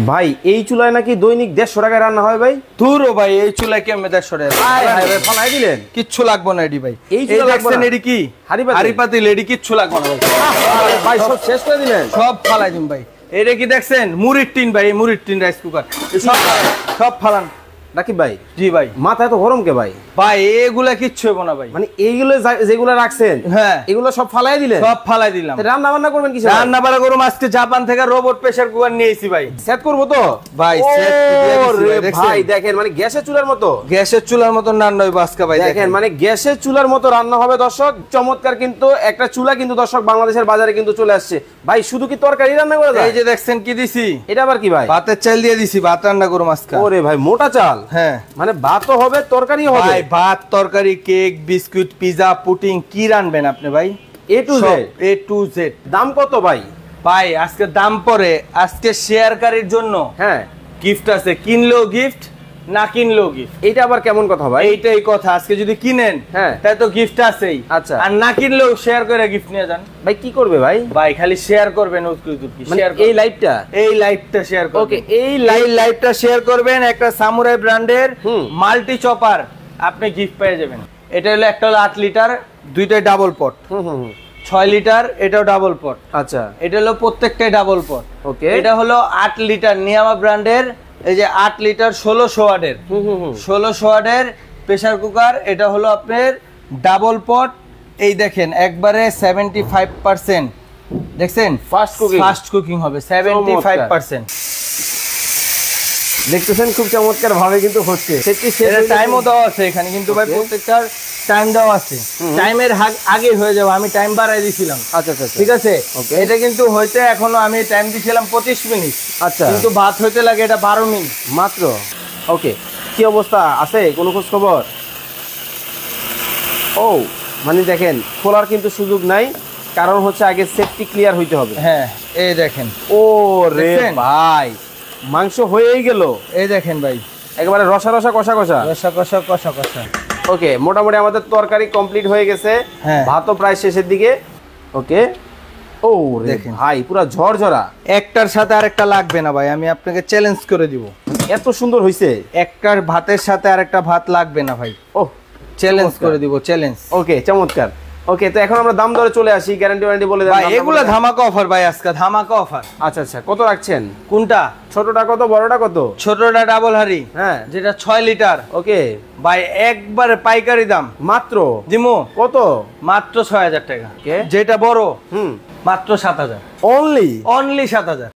ভাই এই চুলায় নাকি দৈনিক 150 টাকায় রান্না হয় ভাই। তুরো ভাই এই চুলায় কেমনে 150 টাকা? আয় হায় ভাই ফালাই দিলেন। কিচ্ছু লাগবে না এডি ভাই। এই চুলা লাগবে না। এডি কি হাড়ি পাতিল এডি কিচ্ছু লাগবে না ভাই। ভাই সব শেষ করে দিলেন। সব ফালাই দিন ভাই। এটা কি দেখছেন মুড়ির টিন ভাই, মুড়ির টিন রাইস কুকার সব ফালান। রাকিব ভাই জি ভাই। মাথা এত গরম কে ভাই? ভাই এগুলা কিচ্ছু হবে না ভাই। মানে এইগুলো যেগুলো রাখছেন হ্যাঁ এগুলো সব ফালাই দিলেন? সব ফালাই দিলাম। রান্না বান্না করবেন কিসে? রান্না বান্না করব আজকে জাপান থেকে রোবট প্রেসার কুকার নিয়েছি ভাই। সেট করব তো ভাই সেট দিয়ে দিছি ভাই। দেখেন মানে গ্যাসের চুলার মতো, গ্যাসের চুলার মতো রান্না হইব আজকে ভাই। দেখেন মানে গ্যাসের চুলার মতো রান্না হবে দর্শক। চমৎকার কিন্তু একটা চুলা কিন্তু দর্শক বাংলাদেশের বাজারে কিন্তু চলে আসছে ভাই। শুধু কি তরকারি রান্না করা যায়? এই যে দেখছেন কি দিছি, এটা আবার কি ভাই? ভাতের চাল দিয়ে দিছি, ভাত রান্না করব আজকে। ওরে ভাই মোটা চাল। হ্যাঁ মানে ভাতও হবে তরকারিও হবে ভাই। ভাত তরকারি কেক বিস্কুট পিজা পুডিং কি রানবেন আপনি ভাই? এ to Z. A to Z. দাম কত ভাই? ভাই আজকে দাম পড়ে আজকে শেয়ারকারীর জন্য হ্যাঁ গিফট আছে, কিনলেও গিফট না কিনলেও গিফট। এটা আবার কেমন কথা ভাই? এইটাই কথা, আজকে যদি কিনেন হ্যাঁ তাই তো গিফট আছেই। আচ্ছা আর না কিনলেও শেয়ার করে গিফট নিয়ে যান ভাই। কি করবে ভাই? ভাই খালি শেয়ার করবেন। শেয়ার এই লাইভটা, এই লাইভটা শেয়ার করবেন। ওকে এই লাইভটা শেয়ার করবেন। একটা সামুরাই ব্র্যান্ডের মাল্টি চপার আপনি গিফট পেয়ে যাবেন। এটা হলো একটা হলো 8 লিটার, দুইটাই ডাবল পট। 6 লিটার এটাও ডাবল পট। আচ্ছা এটা হলো প্রত্যেকটাই ডাবল পট। ওকে এটা হলো 8 লিটার নিয়ামা ব্র্যান্ডের। এই যে 8 লিটার 1600 ওয়াটের 1600 ওয়াটের প্রেসার কুকার। এটা হলো আপনার ডাবল পট। এই দেখেন একবারে 75% দেখছেন ফাস্ট কুকিং হবে 75%। দেখতেছেন খুব চমৎকার ভাবে কিন্তু হচ্ছে। এটা টাইমও দেওয়া আছে এখানে কিন্তু ভাই, প্রত্যেকটার টাইম দেওয়া আছে। টাইমের আগে হয়ে যাবে, আমি টাইম বাড়াই দিয়েছিলাম। আচ্ছা আচ্ছা ঠিক আছে। এটা কিন্তু হইতে এখনো আমি টাইম দিয়েছিলাম 25 মিনিট। আচ্ছা কিন্তু ভাত হইতে লাগে এটা 12 মিনিট মাত্র। ওকে কি অবস্থা আছে? কোনো খোঁজ খবর? ও মানে দেখেন খোলার কিন্তু সুযোগ নাই, কারণ হচ্ছে আগে সেফটি ক্লিয়ার হইতে হবে। হ্যাঁ এই দেখেন। ও রে ভাই মাংস হয়েই গেল। এই দেখেন ভাই একেবারে রসা রসা কষা কষা কষা কষা কষা কষা। ওকে মোটামুটি আমাদের তরকারি কমপ্লিট হয়ে গেছে। হ্যাঁ ভাতও প্রায় শেষের দিকে। ওকে ও দেখেন ভাই পুরো ঝরঝরা। একটার সাথে আরেকটা লাগবে না ভাই, আমি আপনাকে চ্যালেঞ্জ করে দিব। এত সুন্দর হইছে। একটার ভাতের সাথে আরেকটা ভাত লাগবে না ভাই। ও চ্যালেঞ্জ করে দিব, চ্যালেঞ্জ। ওকে চমৎকার। ওকে তো এখন আমরা দাম দরে চলে আসি। গ্যারান্টি ওয়ারেন্টি বলে দেন ভাই। এগুলা ধামাকা অফার ভাই, আজকে ধামাকা অফার। আচ্ছা আচ্ছা কত রাখছেন? কোনটা? ছোটটা কত বড়টা কত? ছোটটা ডাবল হাড়ি, হ্যাঁ যেটা 6 লিটার। ওকে ভাই একবারে পাইকারি দাম মাত্র দিমু কত? মাত্র 6000 টাকা। ওকে যেটা বড় হুম মাত্র 7000। অনলি 7000।